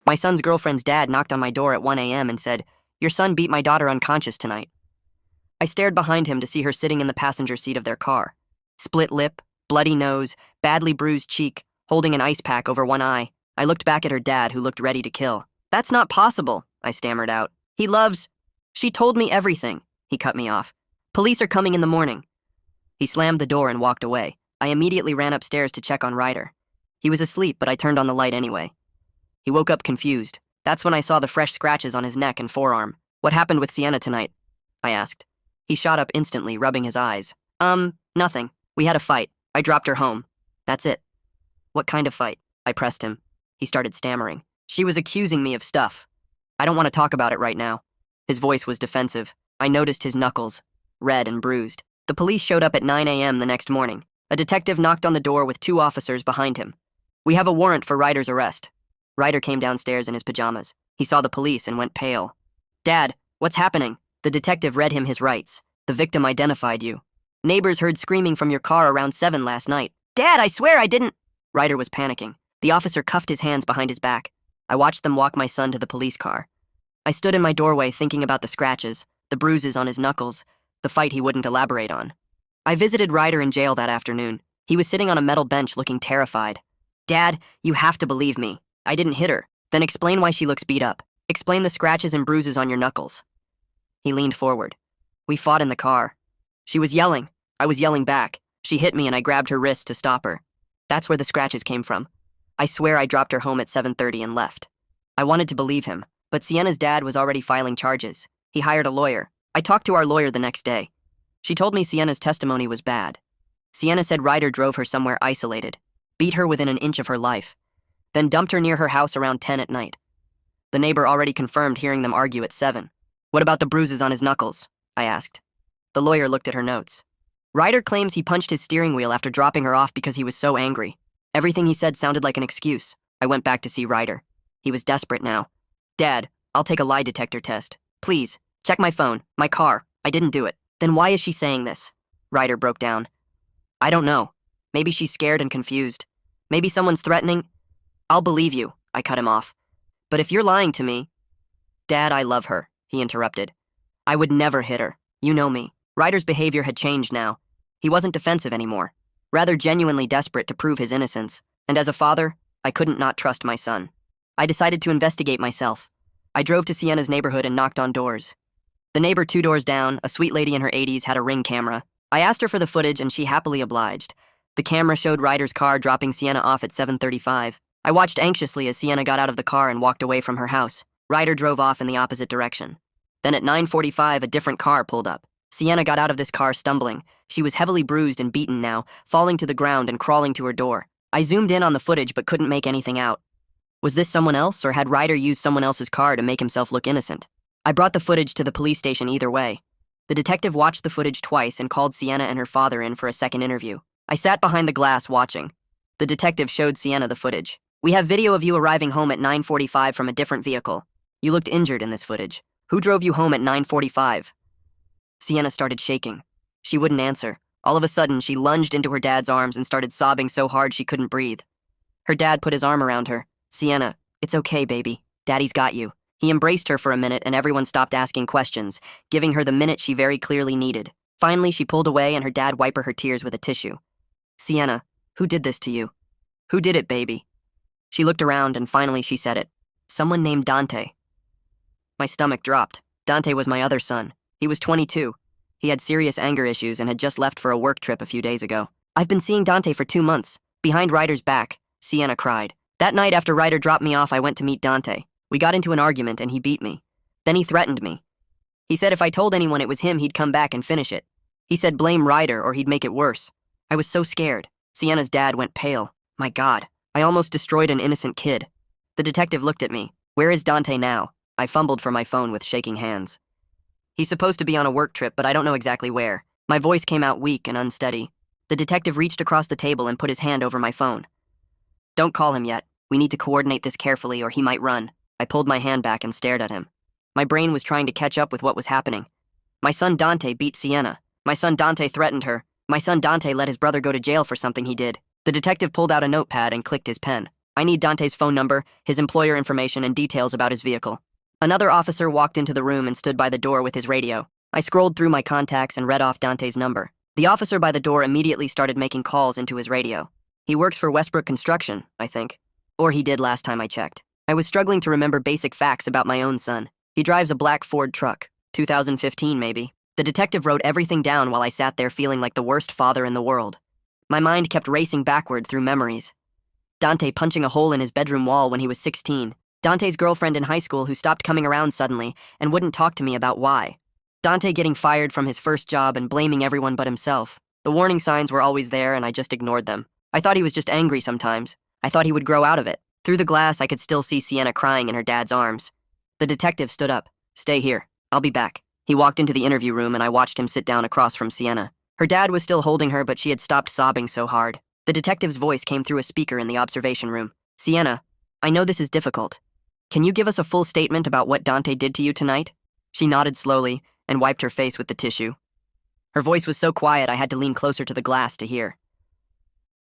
My son's girlfriend's dad knocked on my door at 1 a.m. and said, "Your son beat my daughter unconscious tonight." I stared behind him to see her sitting in the passenger seat of their car. Split lip, bloody nose, badly bruised cheek, holding an ice pack over one eye. I looked back at her dad, who looked ready to kill. "That's not possible," I stammered out. "He loves—" "She told me everything," he cut me off. "Police are coming in the morning." He slammed the door and walked away. I immediately ran upstairs to check on Ryder. He was asleep, but I turned on the light anyway. He woke up confused. That's when I saw the fresh scratches on his neck and forearm. "What happened with Sienna tonight?" I asked. He shot up instantly, rubbing his eyes. Nothing. We had a fight. I dropped her home. That's it." "What kind of fight?" I pressed him. He started stammering. "She was accusing me of stuff. I don't want to talk about it right now." His voice was defensive. I noticed his knuckles, red and bruised. The police showed up at 9 a.m. the next morning. A detective knocked on the door with 2 officers behind him. "We have a warrant for Ryder's arrest." Ryder came downstairs in his pajamas. He saw the police and went pale. "Dad, what's happening?" The detective read him his rights. "The victim identified you. Neighbors heard screaming from your car around 7 last night." "Dad, I swear I didn't—" Ryder was panicking. The officer cuffed his hands behind his back. I watched them walk my son to the police car. I stood in my doorway thinking about the scratches, the bruises on his knuckles, the fight he wouldn't elaborate on. I visited Ryder in jail that afternoon. He was sitting on a metal bench looking terrified. "Dad, you have to believe me. I didn't hit her." "Then explain why she looks beat up. Explain the scratches and bruises on your knuckles." He leaned forward. "We fought in the car. She was yelling. I was yelling back. She hit me and I grabbed her wrist to stop her. That's where the scratches came from. I swear I dropped her home at 7:30 and left." I wanted to believe him, but Sienna's dad was already filing charges. He hired a lawyer. I talked to our lawyer the next day. She told me Sienna's testimony was bad. Sienna said Ryder drove her somewhere isolated, beat her within an inch of her life, then dumped her near her house around 10 at night. The neighbor already confirmed hearing them argue at 7. "What about the bruises on his knuckles?" I asked. The lawyer looked at her notes. "Ryder claims he punched his steering wheel after dropping her off because he was so angry." Everything he said sounded like an excuse. I went back to see Ryder. He was desperate now. "Dad, I'll take a lie detector test. Please, check my phone, my car. I didn't do it." "Then why is she saying this?" Ryder broke down. "I don't know. Maybe she's scared and confused. Maybe someone's threatening—" "I'll believe you," I cut him off. "But if you're lying to me—" "Dad, I love her," he interrupted. "I would never hit her. You know me." Ryder's behavior had changed now. He wasn't defensive anymore, rather genuinely desperate to prove his innocence. And as a father, I couldn't not trust my son. I decided to investigate myself. I drove to Sienna's neighborhood and knocked on doors. The neighbor 2 doors down, a sweet lady in her 80s, had a Ring camera. I asked her for the footage and she happily obliged. The camera showed Ryder's car dropping Sienna off at 7:35. I watched anxiously as Sienna got out of the car and walked away from her house. Ryder drove off in the opposite direction. Then at 9:45, a different car pulled up. Sienna got out of this car stumbling. She was heavily bruised and beaten now, falling to the ground and crawling to her door. I zoomed in on the footage but couldn't make anything out. Was this someone else, or had Ryder used someone else's car to make himself look innocent? I brought the footage to the police station either way. The detective watched the footage twice and called Sienna and her father in for a second interview. I sat behind the glass watching. The detective showed Sienna the footage. "We have video of you arriving home at 9:45 from a different vehicle. You looked injured in this footage. Who drove you home at 9:45? Sienna started shaking. She wouldn't answer. All of a sudden, she lunged into her dad's arms and started sobbing so hard she couldn't breathe. Her dad put his arm around her. "Sienna, it's okay, baby. Daddy's got you." He embraced her for a minute and everyone stopped asking questions, giving her the minute she very clearly needed. Finally, she pulled away and her dad wiped her tears with a tissue. "Sienna, who did this to you? Who did it, baby?" She looked around and finally she said it. "Someone named Dante." My stomach dropped. Dante was my other son. He was 22. He had serious anger issues and had just left for a work trip a few days ago. "I've been seeing Dante for 2 months." Behind Ryder's back, Sienna cried. "That night after Ryder dropped me off, I went to meet Dante. We got into an argument and he beat me. Then he threatened me. He said if I told anyone it was him, he'd come back and finish it. He said blame Ryder or he'd make it worse. I was so scared." Sienna's dad went pale. "My God, I almost destroyed an innocent kid." The detective looked at me. "Where is Dante now?" I fumbled for my phone with shaking hands. "He's supposed to be on a work trip, but I don't know exactly where." My voice came out weak and unsteady. The detective reached across the table and put his hand over my phone. "Don't call him yet. We need to coordinate this carefully or he might run." I pulled my hand back and stared at him. My brain was trying to catch up with what was happening. My son Dante beat Sienna. My son Dante threatened her. My son Dante let his brother go to jail for something he did. The detective pulled out a notepad and clicked his pen. I need Dante's phone number, his employer information, and details about his vehicle. Another officer walked into the room and stood by the door with his radio. I scrolled through my contacts and read off Dante's number. The officer by the door immediately started making calls into his radio. He works for Westbrook Construction, I think. Or he did last time I checked. I was struggling to remember basic facts about my own son. He drives a black Ford truck, 2015 maybe. The detective wrote everything down while I sat there feeling like the worst father in the world. My mind kept racing backward through memories. Dante punching a hole in his bedroom wall when he was 16. Dante's girlfriend in high school who stopped coming around suddenly and wouldn't talk to me about why. Dante getting fired from his first job and blaming everyone but himself. The warning signs were always there and I just ignored them. I thought he was just angry sometimes. I thought he would grow out of it. Through the glass, I could still see Sienna crying in her dad's arms. The detective stood up. Stay here. I'll be back. He walked into the interview room and I watched him sit down across from Sienna. Her dad was still holding her, but she had stopped sobbing so hard. The detective's voice came through a speaker in the observation room. Sienna, I know this is difficult. Can you give us a full statement about what Dante did to you tonight? She nodded slowly and wiped her face with the tissue. Her voice was so quiet I had to lean closer to the glass to hear.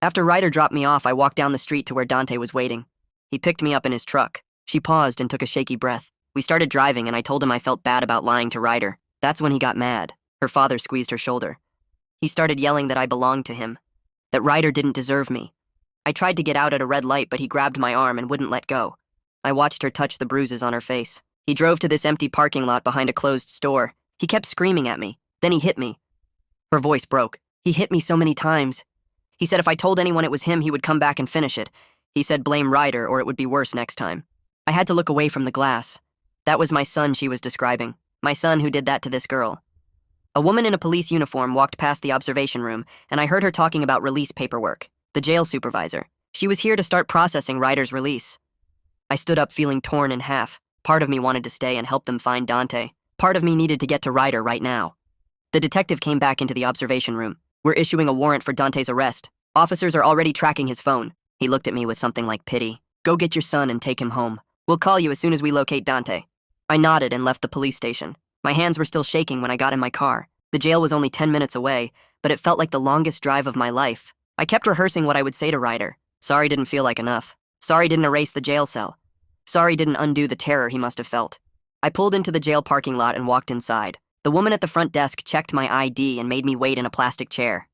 After Ryder dropped me off, I walked down the street to where Dante was waiting. He picked me up in his truck. She paused and took a shaky breath. We started driving and I told him I felt bad about lying to Ryder. That's when he got mad. Her father squeezed her shoulder. He started yelling that I belonged to him, that Ryder didn't deserve me. I tried to get out at a red light, but he grabbed my arm and wouldn't let go. I watched her touch the bruises on her face. He drove to this empty parking lot behind a closed store. He kept screaming at me. Then he hit me. Her voice broke. He hit me so many times. He said if I told anyone it was him, he would come back and finish it. He said blame Ryder or it would be worse next time. I had to look away from the glass. That was my son she was describing. My son who did that to this girl. A woman in a police uniform walked past the observation room, and I heard her talking about release paperwork. The jail supervisor. She was here to start processing Ryder's release. I stood up feeling torn in half. Part of me wanted to stay and help them find Dante. Part of me needed to get to Ryder right now. The detective came back into the observation room. We're issuing a warrant for Dante's arrest. Officers are already tracking his phone. He looked at me with something like pity. Go get your son and take him home. We'll call you as soon as we locate Dante. I nodded and left the police station. My hands were still shaking when I got in my car. The jail was only 10 minutes away, but it felt like the longest drive of my life. I kept rehearsing what I would say to Ryder. Sorry didn't feel like enough. Sorry didn't erase the jail cell. Sorry didn't undo the terror he must have felt. I pulled into the jail parking lot and walked inside. The woman at the front desk checked my ID and made me wait in a plastic chair.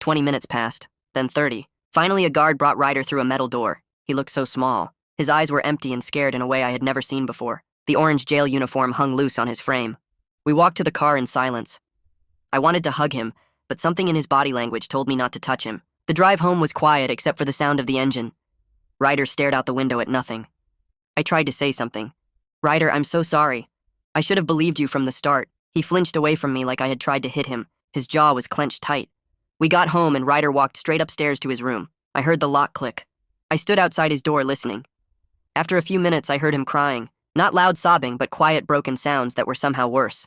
20 minutes passed, then 30. Finally, a guard brought Ryder through a metal door. He looked so small. His eyes were empty and scared in a way I had never seen before. The orange jail uniform hung loose on his frame. We walked to the car in silence. I wanted to hug him, but something in his body language told me not to touch him. The drive home was quiet except for the sound of the engine. Ryder stared out the window at nothing. I tried to say something. Ryder, I'm so sorry. I should have believed you from the start. He flinched away from me like I had tried to hit him. His jaw was clenched tight. We got home and Ryder walked straight upstairs to his room. I heard the lock click. I stood outside his door listening. After a few minutes, I heard him crying. Not loud sobbing, but quiet, broken sounds that were somehow worse.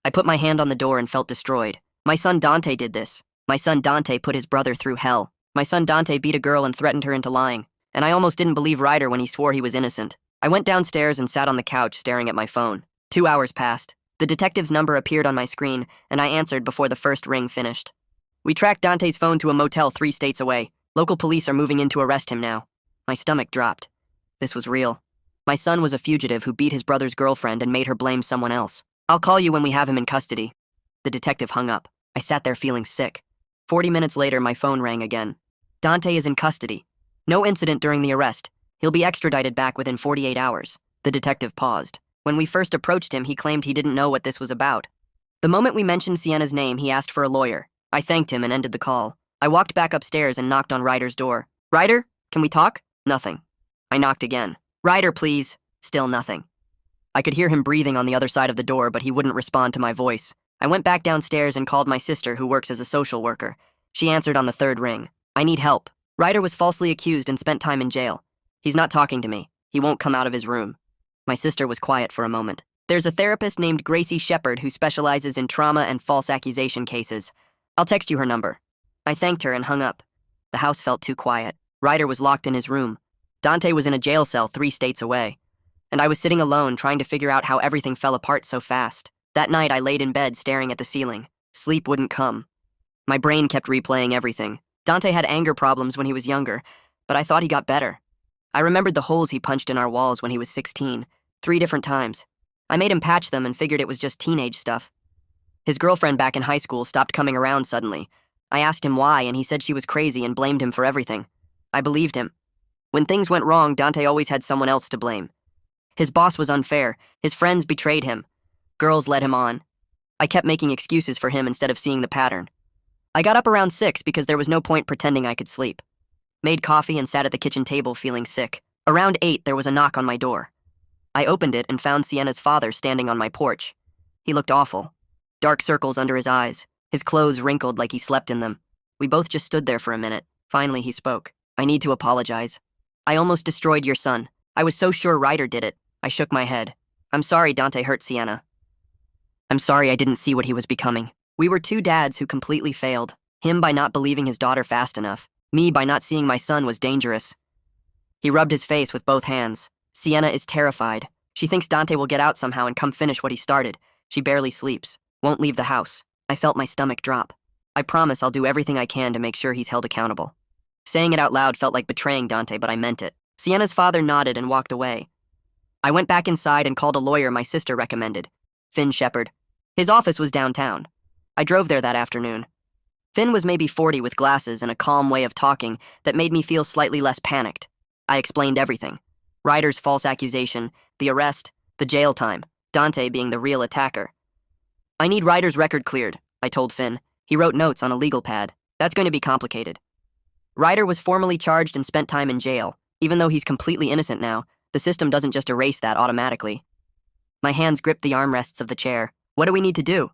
I put my hand on the door and felt destroyed. My son Dante did this. My son Dante put his brother through hell. My son Dante beat a girl and threatened her into lying. And I almost didn't believe Ryder when he swore he was innocent. I went downstairs and sat on the couch staring at my phone. 2 hours passed. The detective's number appeared on my screen, and I answered before the first ring finished. We tracked Dante's phone to a motel 3 states away. Local police are moving in to arrest him now. My stomach dropped. This was real. My son was a fugitive who beat his brother's girlfriend and made her blame someone else. I'll call you when we have him in custody. The detective hung up. I sat there feeling sick. 40 minutes later, my phone rang again. Dante is in custody. No incident during the arrest. He'll be extradited back within 48 hours. The detective paused. When we first approached him, he claimed he didn't know what this was about. The moment we mentioned Sienna's name, he asked for a lawyer. I thanked him and ended the call. I walked back upstairs and knocked on Ryder's door. Ryder, can we talk? Nothing. I knocked again. Ryder, please. Still nothing. I could hear him breathing on the other side of the door, but he wouldn't respond to my voice. I went back downstairs and called my sister, who works as a social worker. She answered on the 3rd ring. I need help. Ryder was falsely accused and spent time in jail. He's not talking to me. He won't come out of his room. My sister was quiet for a moment. There's a therapist named Gracie Shepard who specializes in trauma and false accusation cases. I'll text you her number. I thanked her and hung up. The house felt too quiet. Ryder was locked in his room. Dante was in a jail cell 3 states away. And I was sitting alone trying to figure out how everything fell apart so fast. That night, I laid in bed staring at the ceiling. Sleep wouldn't come. My brain kept replaying everything. Dante had anger problems when he was younger, but I thought he got better. I remembered the holes he punched in our walls when he was 16, 3 different times. I made him patch them and figured it was just teenage stuff. His girlfriend back in high school stopped coming around suddenly. I asked him why, and he said she was crazy and blamed him for everything. I believed him. When things went wrong, Dante always had someone else to blame. His boss was unfair. His friends betrayed him. Girls led him on. I kept making excuses for him instead of seeing the pattern. I got up around 6 because there was no point pretending I could sleep. Made coffee and sat at the kitchen table feeling sick. Around 8, there was a knock on my door. I opened it and found Sienna's father standing on my porch. He looked awful. Dark circles under his eyes. His clothes wrinkled like he slept in them. We both just stood there for a minute. Finally, he spoke. I need to apologize. I almost destroyed your son. I was so sure Ryder did it. I shook my head. I'm sorry Dante hurt Sienna. I'm sorry I didn't see what he was becoming. We were 2 dads who completely failed. Him by not believing his daughter fast enough. Me by not seeing my son was dangerous. He rubbed his face with both hands. Sienna is terrified. She thinks Dante will get out somehow and come finish what he started. She barely sleeps. Won't leave the house. I felt my stomach drop. I promise I'll do everything I can to make sure he's held accountable. Saying it out loud felt like betraying Dante, but I meant it. Sienna's father nodded and walked away. I went back inside and called a lawyer my sister recommended, Finn Shepard. His office was downtown. I drove there that afternoon. Finn was maybe 40 with glasses and a calm way of talking that made me feel slightly less panicked. I explained everything. Ryder's false accusation, the arrest, the jail time, Dante being the real attacker. I need Ryder's record cleared, I told Finn. He wrote notes on a legal pad. That's going to be complicated. Ryder was formally charged and spent time in jail. Even though he's completely innocent now, the system doesn't just erase that automatically. My hands gripped the armrests of the chair. What do we need to do?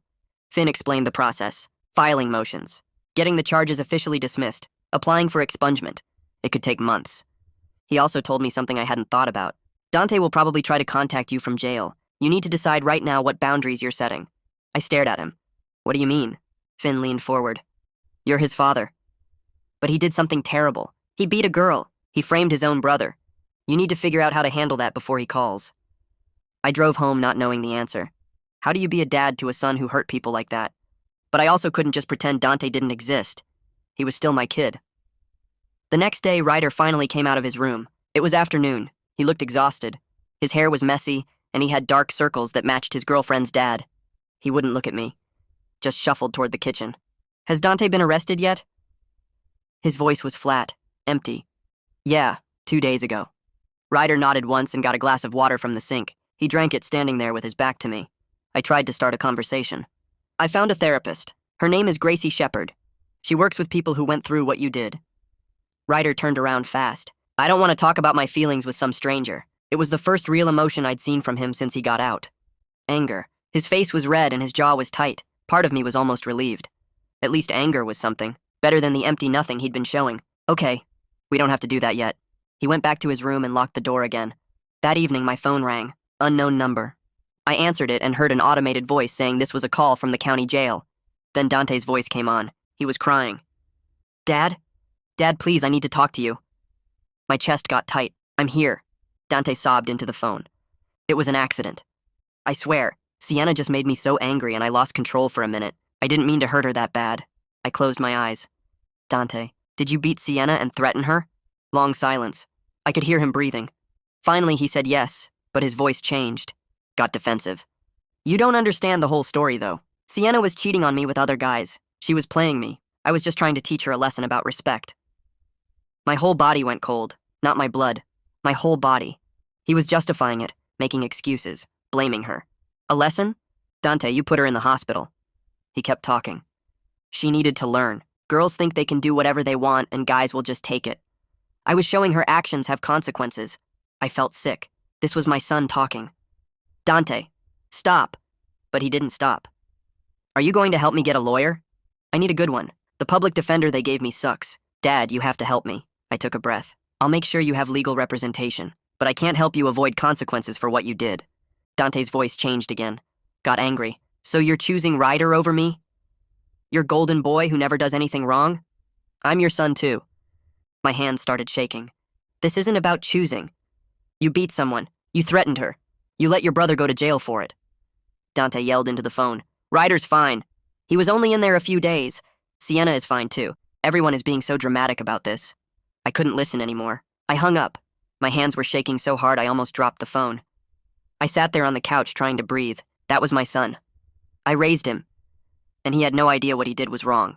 Finn explained the process. Filing motions. Getting the charges officially dismissed. Applying for expungement. It could take months. He also told me something I hadn't thought about. Dante will probably try to contact you from jail. You need to decide right now what boundaries you're setting. I stared at him. What do you mean? Finn leaned forward. You're his father. But he did something terrible. He beat a girl. He framed his own brother. You need to figure out how to handle that before he calls. I drove home not knowing the answer. How do you be a dad to a son who hurt people like that? But I also couldn't just pretend Dante didn't exist. He was still my kid. The next day, Ryder finally came out of his room. It was afternoon. He looked exhausted. His hair was messy, and he had dark circles that matched his girlfriend's dad. He wouldn't look at me. Just shuffled toward the kitchen. Has Dante been arrested yet? His voice was flat, empty. Yeah, 2 days ago. Ryder nodded once and got a glass of water from the sink. He drank it standing there with his back to me. I tried to start a conversation. I found a therapist. Her name is Gracie Shepard. She works with people who went through what you did. Ryder turned around fast. I don't want to talk about my feelings with some stranger. It was the first real emotion I'd seen from him since he got out. Anger. His face was red and his jaw was tight. Part of me was almost relieved. At least anger was something. Better than the empty nothing he'd been showing. Okay, we don't have to do that yet. He went back to his room and locked the door again. That evening, my phone rang. Unknown number. I answered it and heard an automated voice saying this was a call from the county jail. Then Dante's voice came on. He was crying. Dad? Dad, please, I need to talk to you. My chest got tight. I'm here. Dante sobbed into the phone. It was an accident. I swear, Sienna just made me so angry and I lost control for a minute. I didn't mean to hurt her that bad. I closed my eyes. Dante, did you beat Sienna and threaten her? Long silence. I could hear him breathing. Finally, he said yes, but his voice changed. Got defensive. You don't understand the whole story, though. Sienna was cheating on me with other guys. She was playing me. I was just trying to teach her a lesson about respect. My whole body went cold. Not my blood. My whole body. He was justifying it, making excuses, blaming her. A lesson? Dante, you put her in the hospital. He kept talking. She needed to learn. Girls think they can do whatever they want and guys will just take it. I was showing her actions have consequences. I felt sick. This was my son talking. Dante, stop. But he didn't stop. Are you going to help me get a lawyer? I need a good one. The public defender they gave me sucks. Dad, you have to help me. I took a breath. I'll make sure you have legal representation, but I can't help you avoid consequences for what you did. Dante's voice changed again. Got angry. So you're choosing Ryder over me? Your golden boy who never does anything wrong? I'm your son too. My hands started shaking. This isn't about choosing. You beat someone. You threatened her. You let your brother go to jail for it. Dante yelled into the phone. Ryder's fine. He was only in there a few days. Sienna is fine too. Everyone is being so dramatic about this. I couldn't listen anymore. I hung up. My hands were shaking so hard I almost dropped the phone. I sat there on the couch trying to breathe. That was my son. I raised him, and he had no idea what he did was wrong.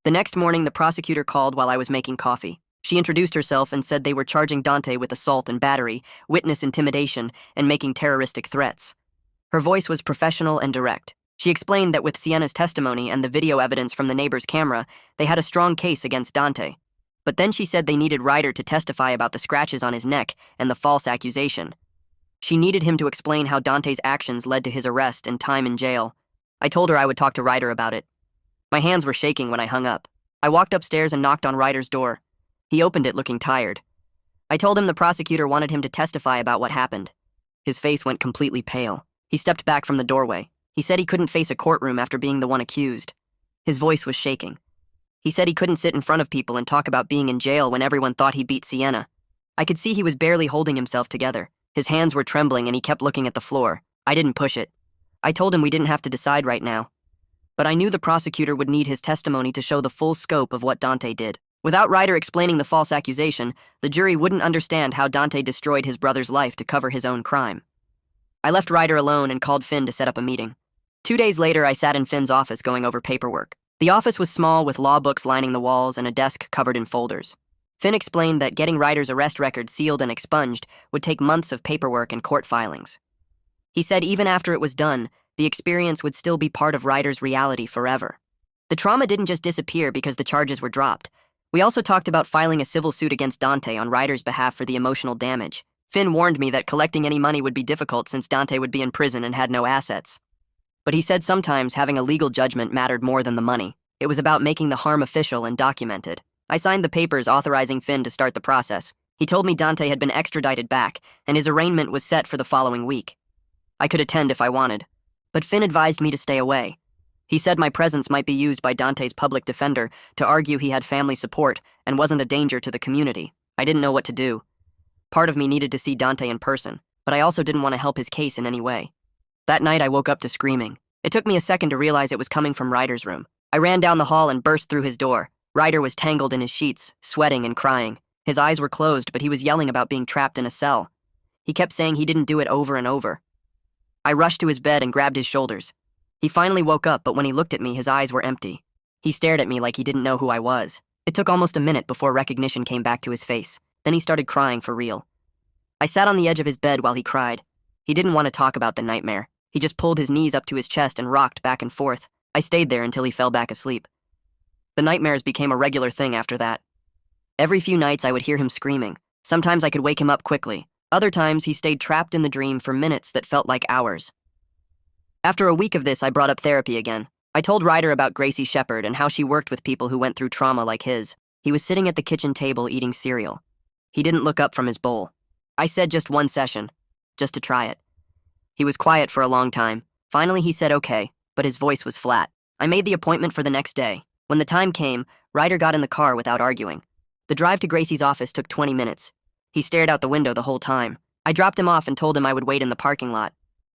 The next morning, the prosecutor called while I was making coffee. She introduced herself and said they were charging Dante with assault and battery, witness intimidation, and making terroristic threats. Her voice was professional and direct. She explained that with Sienna's testimony and the video evidence from the neighbor's camera, they had a strong case against Dante. But then she said they needed Ryder to testify about the scratches on his neck and the false accusation. She needed him to explain how Dante's actions led to his arrest and time in jail. I told her I would talk to Ryder about it. My hands were shaking when I hung up. I walked upstairs and knocked on Ryder's door. He opened it looking tired. I told him the prosecutor wanted him to testify about what happened. His face went completely pale. He stepped back from the doorway. He said he couldn't face a courtroom after being the one accused. His voice was shaking. He said he couldn't sit in front of people and talk about being in jail when everyone thought he beat Sienna. I could see he was barely holding himself together. His hands were trembling and he kept looking at the floor. I didn't push it. I told him we didn't have to decide right now. But I knew the prosecutor would need his testimony to show the full scope of what Dante did. Without Ryder explaining the false accusation, the jury wouldn't understand how Dante destroyed his brother's life to cover his own crime. I left Ryder alone and called Finn to set up a meeting. 2 days later, I sat in Finn's office going over paperwork. The office was small with law books lining the walls and a desk covered in folders. Finn explained that getting Ryder's arrest record sealed and expunged would take months of paperwork and court filings. He said even after it was done, the experience would still be part of Ryder's reality forever. The trauma didn't just disappear because the charges were dropped. We also talked about filing a civil suit against Dante on Ryder's behalf for the emotional damage. Finn warned me that collecting any money would be difficult since Dante would be in prison and had no assets. But he said sometimes having a legal judgment mattered more than the money. It was about making the harm official and documented. I signed the papers authorizing Finn to start the process. He told me Dante had been extradited back, and his arraignment was set for the following week. I could attend if I wanted, but Finn advised me to stay away. He said my presence might be used by Dante's public defender to argue he had family support and wasn't a danger to the community. I didn't know what to do. Part of me needed to see Dante in person, but I also didn't want to help his case in any way. That night I woke up to screaming. It took me a second to realize it was coming from Ryder's room. I ran down the hall and burst through his door. Ryder was tangled in his sheets, sweating and crying. His eyes were closed, but he was yelling about being trapped in a cell. He kept saying he didn't do it over and over. I rushed to his bed and grabbed his shoulders. He finally woke up, but when he looked at me, his eyes were empty. He stared at me like he didn't know who I was. It took almost a minute before recognition came back to his face. Then he started crying for real. I sat on the edge of his bed while he cried. He didn't want to talk about the nightmare. He just pulled his knees up to his chest and rocked back and forth. I stayed there until he fell back asleep. The nightmares became a regular thing after that. Every few nights I would hear him screaming. Sometimes I could wake him up quickly. Other times he stayed trapped in the dream for minutes that felt like hours. After a week of this, I brought up therapy again. I told Ryder about Gracie Shepard and how she worked with people who went through trauma like his. He was sitting at the kitchen table eating cereal. He didn't look up from his bowl. I said just one session, just to try it. He was quiet for a long time. Finally, he said okay, but his voice was flat. I made the appointment for the next day. When the time came, Ryder got in the car without arguing. The drive to Gracie's office took 20 minutes. He stared out the window the whole time. I dropped him off and told him I would wait in the parking lot.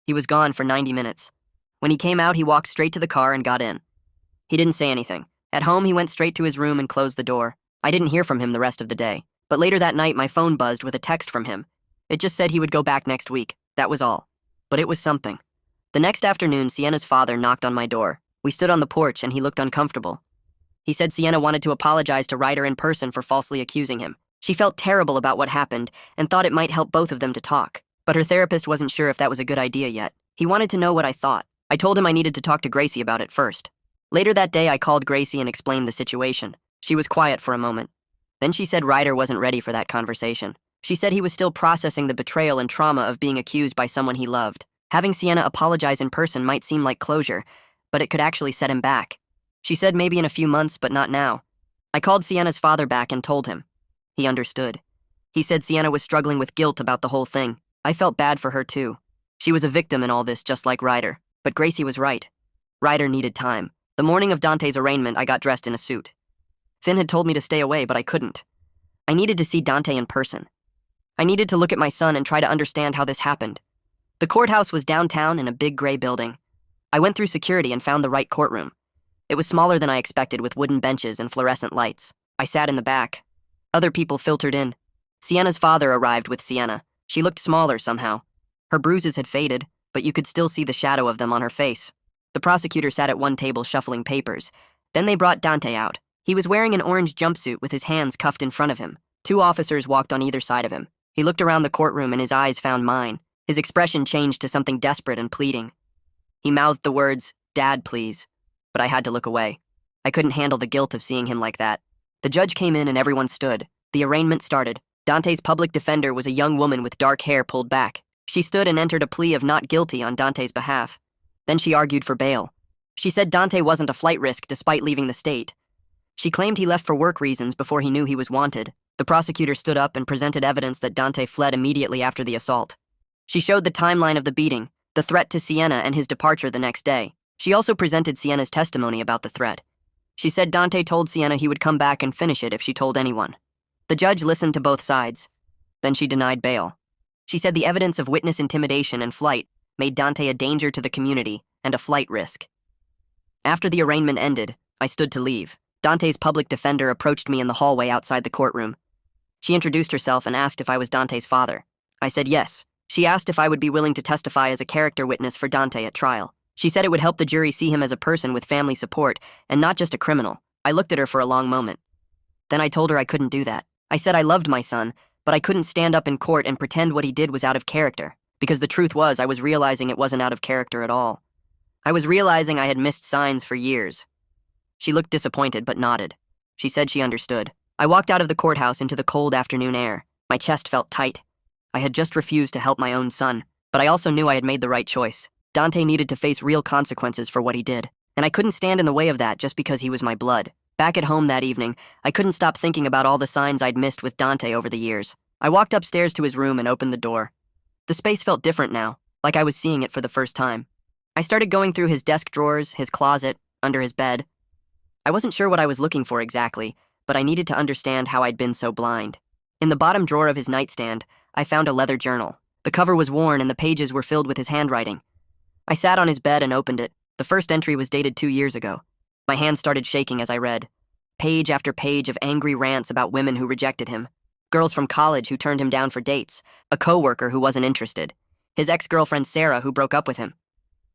He was gone for 90 minutes. When he came out, he walked straight to the car and got in. He didn't say anything. At home, he went straight to his room and closed the door. I didn't hear from him the rest of the day. But later that night, my phone buzzed with a text from him. It just said he would go back next week. That was all. But it was something. The next afternoon, Sienna's father knocked on my door. We stood on the porch and he looked uncomfortable. He said Sienna wanted to apologize to Ryder in person for falsely accusing him. She felt terrible about what happened and thought it might help both of them to talk. But her therapist wasn't sure if that was a good idea yet. He wanted to know what I thought. I told him I needed to talk to Gracie about it first. Later that day, I called Gracie and explained the situation. She was quiet for a moment. Then she said Ryder wasn't ready for that conversation. She said he was still processing the betrayal and trauma of being accused by someone he loved. Having Sienna apologize in person might seem like closure, but it could actually set him back. She said maybe in a few months, but not now. I called Sienna's father back and told him. He understood. He said Sienna was struggling with guilt about the whole thing. I felt bad for her too. She was a victim in all this, just like Ryder. But Gracie was right. Ryder needed time. The morning of Dante's arraignment, I got dressed in a suit. Finn had told me to stay away, but I couldn't. I needed to see Dante in person. I needed to look at my son and try to understand how this happened. The courthouse was downtown in a big gray building. I went through security and found the right courtroom. It was smaller than I expected with wooden benches and fluorescent lights. I sat in the back. Other people filtered in. Sienna's father arrived with Sienna. She looked smaller somehow. Her bruises had faded, but you could still see the shadow of them on her face. The prosecutor sat at one table shuffling papers. Then they brought Dante out. He was wearing an orange jumpsuit with his hands cuffed in front of him. Two officers walked on either side of him. He looked around the courtroom and his eyes found mine. His expression changed to something desperate and pleading. He mouthed the words, "Dad, please." But I had to look away. I couldn't handle the guilt of seeing him like that. The judge came in and everyone stood. The arraignment started. Dante's public defender was a young woman with dark hair pulled back. She stood and entered a plea of not guilty on Dante's behalf. Then she argued for bail. She said Dante wasn't a flight risk despite leaving the state. She claimed he left for work reasons before he knew he was wanted. The prosecutor stood up and presented evidence that Dante fled immediately after the assault. She showed the timeline of the beating, the threat to Sienna, and his departure the next day. She also presented Sienna's testimony about the threat. She said Dante told Sienna he would come back and finish it if she told anyone. The judge listened to both sides. Then she denied bail. She said the evidence of witness intimidation and flight made Dante a danger to the community and a flight risk. After the arraignment ended, I stood to leave. Dante's public defender approached me in the hallway outside the courtroom. She introduced herself and asked if I was Dante's father. I said yes. She asked if I would be willing to testify as a character witness for Dante at trial. She said it would help the jury see him as a person with family support and not just a criminal. I looked at her for a long moment. Then I told her I couldn't do that. I said I loved my son, but I couldn't stand up in court and pretend what he did was out of character, because the truth was I was realizing it wasn't out of character at all. I was realizing I had missed signs for years. She looked disappointed but nodded. She said she understood. I walked out of the courthouse into the cold afternoon air. My chest felt tight. I had just refused to help my own son, but I also knew I had made the right choice. Dante needed to face real consequences for what he did, and I couldn't stand in the way of that just because he was my blood. Back at home that evening, I couldn't stop thinking about all the signs I'd missed with Dante over the years. I walked upstairs to his room and opened the door. The space felt different now, like I was seeing it for the first time. I started going through his desk drawers, his closet, under his bed. I wasn't sure what I was looking for exactly, but I needed to understand how I'd been so blind. In the bottom drawer of his nightstand, I found a leather journal. The cover was worn and the pages were filled with his handwriting. I sat on his bed and opened it. The first entry was dated 2 years ago. My hand started shaking as I read. Page after page of angry rants about women who rejected him. Girls from college who turned him down for dates. A coworker who wasn't interested. His ex-girlfriend Sarah who broke up with him.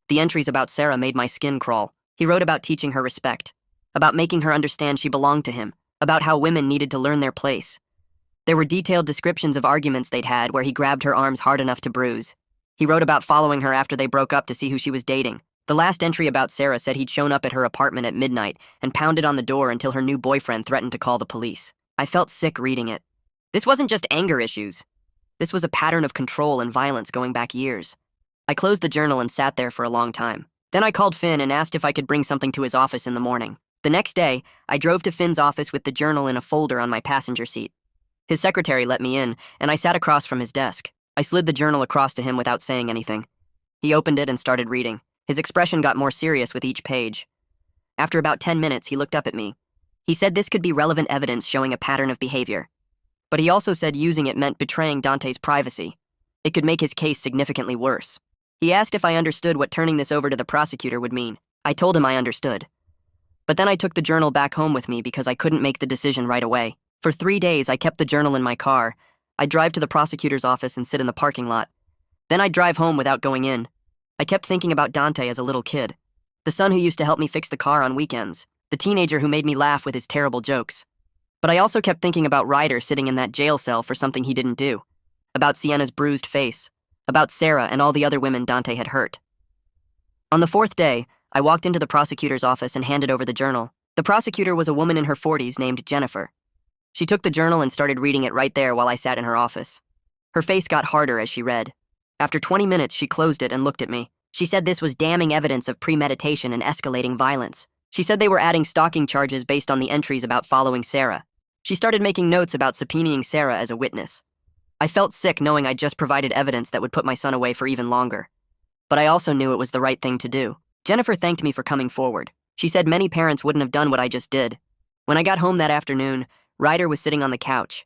The entries about Sarah made my skin crawl. He wrote about teaching her respect. About making her understand she belonged to him. About how women needed to learn their place. There were detailed descriptions of arguments they'd had where he grabbed her arms hard enough to bruise. He wrote about following her after they broke up to see who she was dating. The last entry about Sarah said he'd shown up at her apartment at midnight and pounded on the door until her new boyfriend threatened to call the police. I felt sick reading it. This wasn't just anger issues. This was a pattern of control and violence going back years. I closed the journal and sat there for a long time. Then I called Finn and asked if I could bring something to his office in the morning. The next day, I drove to Finn's office with the journal in a folder on my passenger seat. His secretary let me in, and I sat across from his desk. I slid the journal across to him without saying anything. He opened it and started reading. His expression got more serious with each page. After about 10 minutes, he looked up at me. He said this could be relevant evidence showing a pattern of behavior. But he also said using it meant betraying Dante's privacy. It could make his case significantly worse. He asked if I understood what turning this over to the prosecutor would mean. I told him I understood. But then I took the journal back home with me because I couldn't make the decision right away. For 3 days, I kept the journal in my car. I'd drive to the prosecutor's office and sit in the parking lot. Then I'd drive home without going in. I kept thinking about Dante as a little kid. The son who used to help me fix the car on weekends. The teenager who made me laugh with his terrible jokes. But I also kept thinking about Ryder sitting in that jail cell for something he didn't do. About Sienna's bruised face. About Sarah and all the other women Dante had hurt. On the 4th day, I walked into the prosecutor's office and handed over the journal. The prosecutor was a woman in her 40s named Jennifer. She took the journal and started reading it right there while I sat in her office. Her face got harder as she read. After 20 minutes, she closed it and looked at me. She said this was damning evidence of premeditation and escalating violence. She said they were adding stalking charges based on the entries about following Sarah. She started making notes about subpoenaing Sarah as a witness. I felt sick knowing I'd just provided evidence that would put my son away for even longer. But I also knew it was the right thing to do. Jennifer thanked me for coming forward. She said many parents wouldn't have done what I just did. When I got home that afternoon, Ryder was sitting on the couch.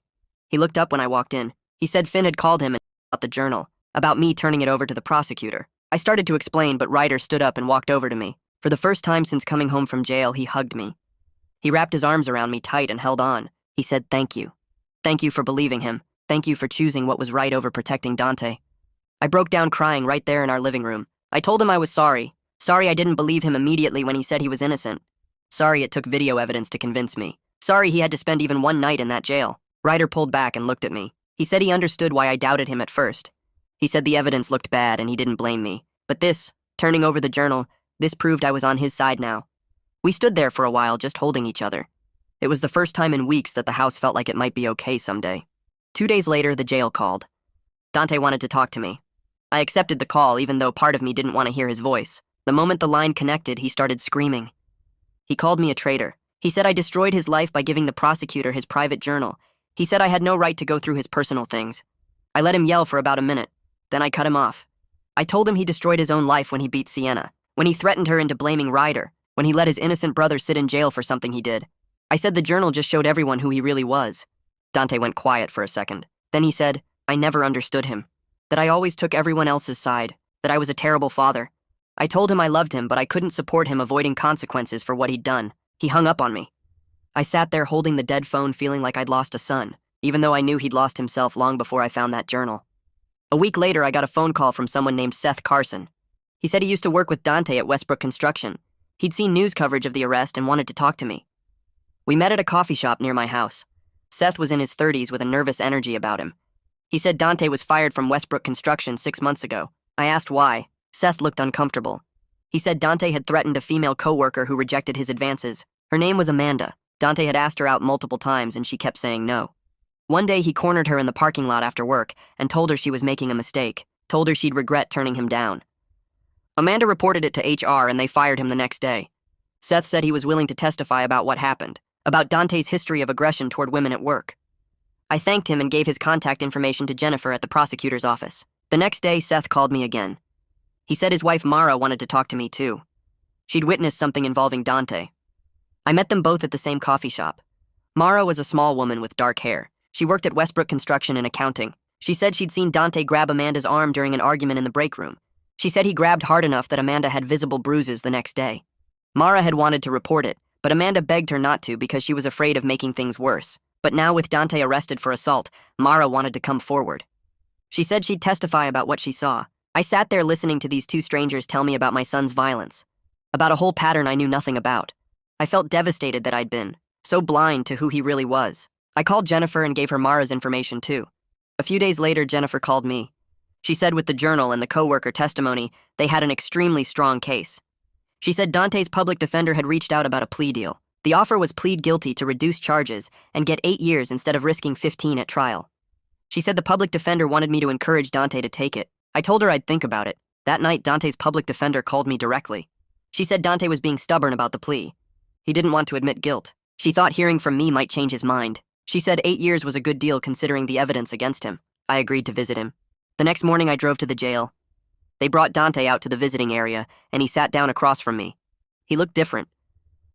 He looked up when I walked in. He said Finn had called him about the journal, about me turning it over to the prosecutor. I started to explain, but Ryder stood up and walked over to me. For the first time since coming home from jail, he hugged me. He wrapped his arms around me tight and held on. He said, "Thank you. Thank you for believing him." Thank you for choosing what was right over protecting Dante. I broke down crying right there in our living room. I told him I was sorry. Sorry I didn't believe him immediately when he said he was innocent. Sorry it took video evidence to convince me. Sorry he had to spend even one night in that jail. Ryder pulled back and looked at me. He said he understood why I doubted him at first. He said the evidence looked bad and he didn't blame me. But this, turning over the journal, this proved I was on his side now. We stood there for a while just holding each other. It was the first time in weeks that the house felt like it might be okay someday. 2 days later, the jail called. Dante wanted to talk to me. I accepted the call even though part of me didn't want to hear his voice. The moment the line connected, he started screaming. He called me a traitor. He said I destroyed his life by giving the prosecutor his private journal. He said I had no right to go through his personal things. I let him yell for about a minute. Then I cut him off. I told him he destroyed his own life when he beat Sienna, when he threatened her into blaming Ryder, when he let his innocent brother sit in jail for something he did. I said the journal just showed everyone who he really was. Dante went quiet for a second. Then he said, I never understood him. That I always took everyone else's side. That I was a terrible father. I told him I loved him, but I couldn't support him avoiding consequences for what he'd done. He hung up on me. I sat there holding the dead phone feeling like I'd lost a son, even though I knew he'd lost himself long before I found that journal. A week later, I got a phone call from someone named Seth Carson. He said he used to work with Dante at Westbrook Construction. He'd seen news coverage of the arrest and wanted to talk to me. We met at a coffee shop near my house. Seth was in his 30s with a nervous energy about him. He said Dante was fired from Westbrook Construction 6 months ago. I asked why. Seth looked uncomfortable. He said Dante had threatened a female coworker who rejected his advances. Her name was Amanda. Dante had asked her out multiple times and she kept saying no. One day he cornered her in the parking lot after work and told her she was making a mistake, told her she'd regret turning him down. Amanda reported it to HR and they fired him the next day. Seth said he was willing to testify about what happened, about Dante's history of aggression toward women at work. I thanked him and gave his contact information to Jennifer at the prosecutor's office. The next day, Seth called me again. He said his wife Mara wanted to talk to me too. She'd witnessed something involving Dante. I met them both at the same coffee shop. Mara was a small woman with dark hair. She worked at Westbrook Construction in accounting. She said she'd seen Dante grab Amanda's arm during an argument in the break room. She said he grabbed hard enough that Amanda had visible bruises the next day. Mara had wanted to report it, but Amanda begged her not to because she was afraid of making things worse. But now with Dante arrested for assault, Mara wanted to come forward. She said she'd testify about what she saw. I sat there listening to these two strangers tell me about my son's violence, about a whole pattern I knew nothing about. I felt devastated that I'd been so blind to who he really was. I called Jennifer and gave her Mara's information too. A few days later, Jennifer called me. She said with the journal and the coworker testimony, they had an extremely strong case. She said Dante's public defender had reached out about a plea deal. The offer was plead guilty to reduce charges and get 8 years instead of risking 15 at trial. She said the public defender wanted me to encourage Dante to take it. I told her I'd think about it. That night, Dante's public defender called me directly. She said Dante was being stubborn about the plea. He didn't want to admit guilt. She thought hearing from me might change his mind. She said 8 years was a good deal considering the evidence against him. I agreed to visit him. The next morning, I drove to the jail. They brought Dante out to the visiting area, and he sat down across from me. He looked different.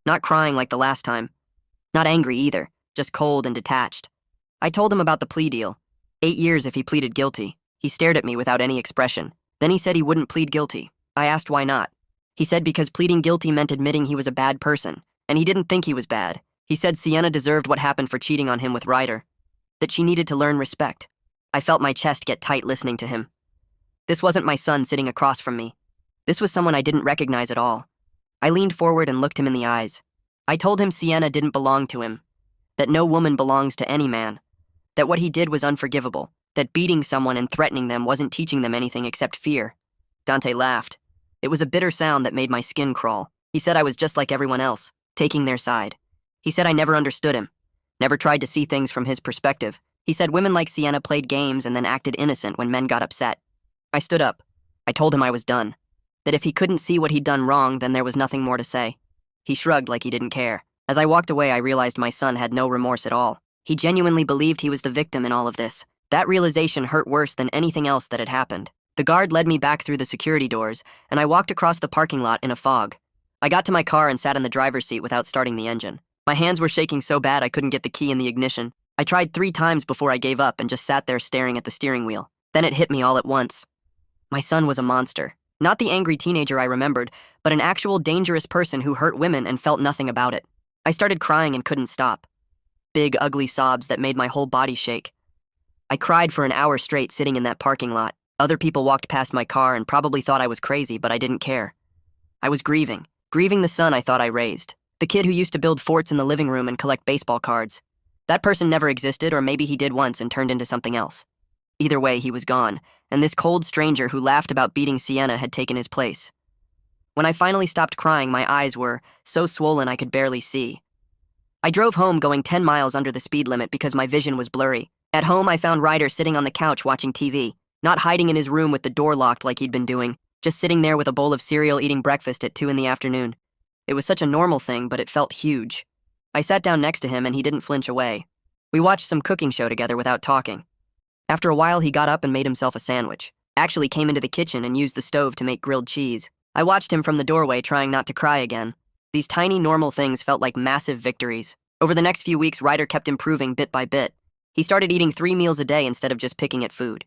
Not crying like the last time. Not angry either, just cold and detached. I told him about the plea deal. 8 years if he pleaded guilty. He stared at me without any expression. Then he said he wouldn't plead guilty. I asked why not. He said because pleading guilty meant admitting he was a bad person, and he didn't think he was bad. He said Sienna deserved what happened for cheating on him with Ryder, that she needed to learn respect. I felt my chest get tight listening to him. This wasn't my son sitting across from me. This was someone I didn't recognize at all. I leaned forward and looked him in the eyes. I told him Sienna didn't belong to him, that no woman belongs to any man, that what he did was unforgivable, that beating someone and threatening them wasn't teaching them anything except fear. Dante laughed. It was a bitter sound that made my skin crawl. He said I was just like everyone else, taking their side. He said I never understood him, never tried to see things from his perspective. He said women like Sienna played games and then acted innocent when men got upset. I stood up. I told him I was done, that if he couldn't see what he'd done wrong, then there was nothing more to say. He shrugged like he didn't care. As I walked away, I realized my son had no remorse at all. He genuinely believed he was the victim in all of this. That realization hurt worse than anything else that had happened. The guard led me back through the security doors, and I walked across the parking lot in a fog. I got to my car and sat in the driver's seat without starting the engine. My hands were shaking so bad I couldn't get the key in the ignition. I tried 3 times before I gave up and just sat there staring at the steering wheel. Then it hit me all at once. My son was a monster. Not the angry teenager I remembered, but an actual dangerous person who hurt women and felt nothing about it. I started crying and couldn't stop. Big, ugly sobs that made my whole body shake. I cried for an hour straight sitting in that parking lot. Other people walked past my car and probably thought I was crazy, but I didn't care. I was grieving the son I thought I raised. The kid who used to build forts in the living room and collect baseball cards. That person never existed, or maybe he did once and turned into something else. Either way, he was gone, and this cold stranger who laughed about beating Sienna had taken his place. When I finally stopped crying, my eyes were so swollen I could barely see. I drove home going 10 miles under the speed limit because my vision was blurry. At home, I found Ryder sitting on the couch watching TV, not hiding in his room with the door locked like he'd been doing, just sitting there with a bowl of cereal eating breakfast at 2 in the afternoon. It was such a normal thing, but it felt huge. I sat down next to him and he didn't flinch away. We watched some cooking show together without talking. After a while, he got up and made himself a sandwich. Actually came into the kitchen and used the stove to make grilled cheese. I watched him from the doorway, trying not to cry again. These tiny, normal things felt like massive victories. Over the next few weeks, Ryder kept improving bit by bit. He started eating 3 meals a day instead of just picking at food.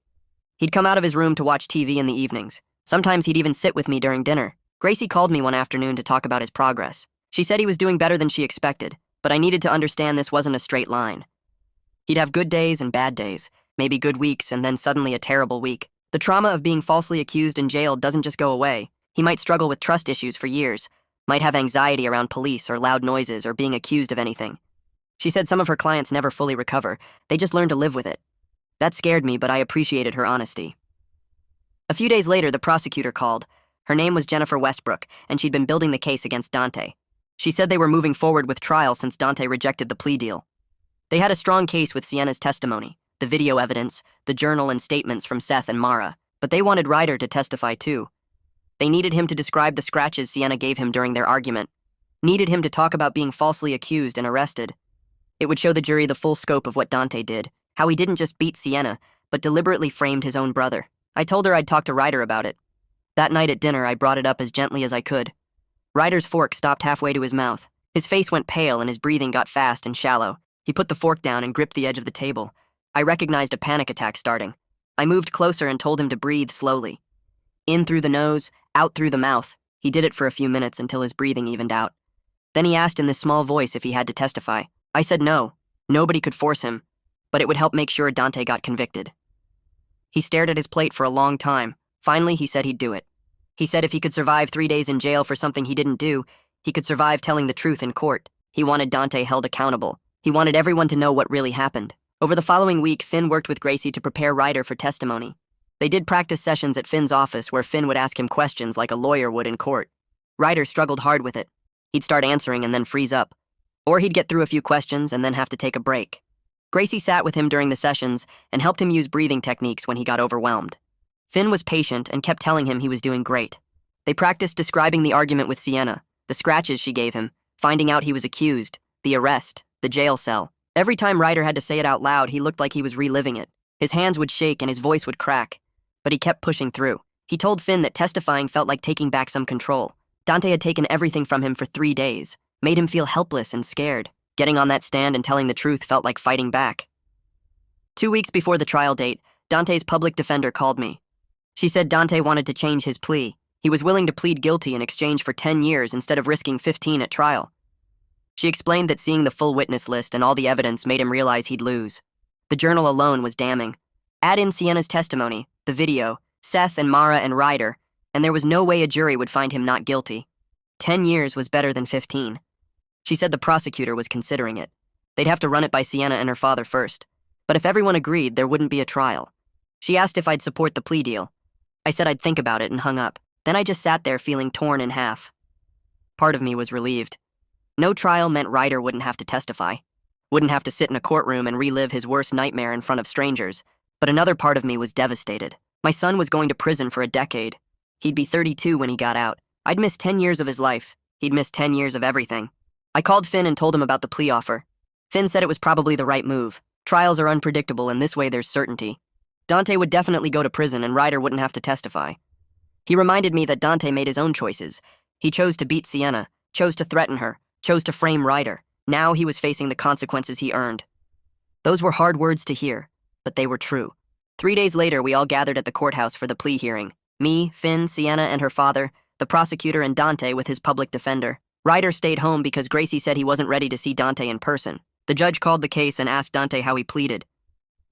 He'd come out of his room to watch TV in the evenings. Sometimes he'd even sit with me during dinner. Gracie called me one afternoon to talk about his progress. She said he was doing better than she expected, but I needed to understand this wasn't a straight line. He'd have good days and bad days, maybe good weeks and then suddenly a terrible week. The trauma of being falsely accused and jailed doesn't just go away. He might struggle with trust issues for years, might have anxiety around police or loud noises or being accused of anything. She said some of her clients never fully recover, they just learn to live with it. That scared me, but I appreciated her honesty. A few days later, the prosecutor called. Her name was Jennifer Westbrook, and she'd been building the case against Dante. She said they were moving forward with trial since Dante rejected the plea deal. They had a strong case with Sienna's testimony, the video evidence, the journal and statements from Seth and Mara, but they wanted Ryder to testify too. They needed him to describe the scratches Sienna gave him during their argument, needed him to talk about being falsely accused and arrested. It would show the jury the full scope of what Dante did, how he didn't just beat Sienna, but deliberately framed his own brother. I told her I'd talk to Ryder about it. That night at dinner, I brought it up as gently as I could. Ryder's fork stopped halfway to his mouth. His face went pale and his breathing got fast and shallow. He put the fork down and gripped the edge of the table. I recognized a panic attack starting. I moved closer and told him to breathe slowly. In through the nose, out through the mouth. He did it for a few minutes until his breathing evened out. Then he asked in this small voice if he had to testify. I said no. Nobody could force him, but it would help make sure Dante got convicted. He stared at his plate for a long time. Finally, he said he'd do it. He said if he could survive 3 days in jail for something he didn't do, he could survive telling the truth in court. He wanted Dante held accountable. He wanted everyone to know what really happened. Over the following week, Finn worked with Gracie to prepare Ryder for testimony. They did practice sessions at Finn's office where Finn would ask him questions like a lawyer would in court. Ryder struggled hard with it. He'd start answering and then freeze up. Or he'd get through a few questions and then have to take a break. Gracie sat with him during the sessions and helped him use breathing techniques when he got overwhelmed. Finn was patient and kept telling him he was doing great. They practiced describing the argument with Sienna, the scratches she gave him, finding out he was accused, the arrest, the jail cell. Every time Ryder had to say it out loud, he looked like he was reliving it. His hands would shake and his voice would crack, but he kept pushing through. He told Finn that testifying felt like taking back some control. Dante had taken everything from him for 3 days, made him feel helpless and scared. Getting on that stand and telling the truth felt like fighting back. 2 weeks before the trial date, Dante's public defender called me. She said Dante wanted to change his plea. He was willing to plead guilty in exchange for 10 years instead of risking 15 at trial. She explained that seeing the full witness list and all the evidence made him realize he'd lose. The journal alone was damning. Add in Sienna's testimony, the video, Seth and Mara and Ryder, and there was no way a jury would find him not guilty. 10 years was better than 15. She said the prosecutor was considering it. They'd have to run it by Sienna and her father first. But if everyone agreed, there wouldn't be a trial. She asked if I'd support the plea deal. I said I'd think about it and hung up. Then I just sat there feeling torn in half. Part of me was relieved. No trial meant Ryder wouldn't have to testify, wouldn't have to sit in a courtroom and relive his worst nightmare in front of strangers. But another part of me was devastated. My son was going to prison for a decade. He'd be 32 when he got out. I'd missed 10 years of his life. He'd missed 10 years of everything. I called Finn and told him about the plea offer. Finn said it was probably the right move. Trials are unpredictable, and this way there's certainty. Dante would definitely go to prison and Ryder wouldn't have to testify. He reminded me that Dante made his own choices. He chose to beat Sienna, chose to threaten her, chose to frame Ryder. Now he was facing the consequences he earned. Those were hard words to hear, but they were true. 3 days later, we all gathered at the courthouse for the plea hearing. Me, Finn, Sienna and her father, the prosecutor, and Dante with his public defender. Ryder stayed home because Gracie said he wasn't ready to see Dante in person. The judge called the case and asked Dante how he pleaded.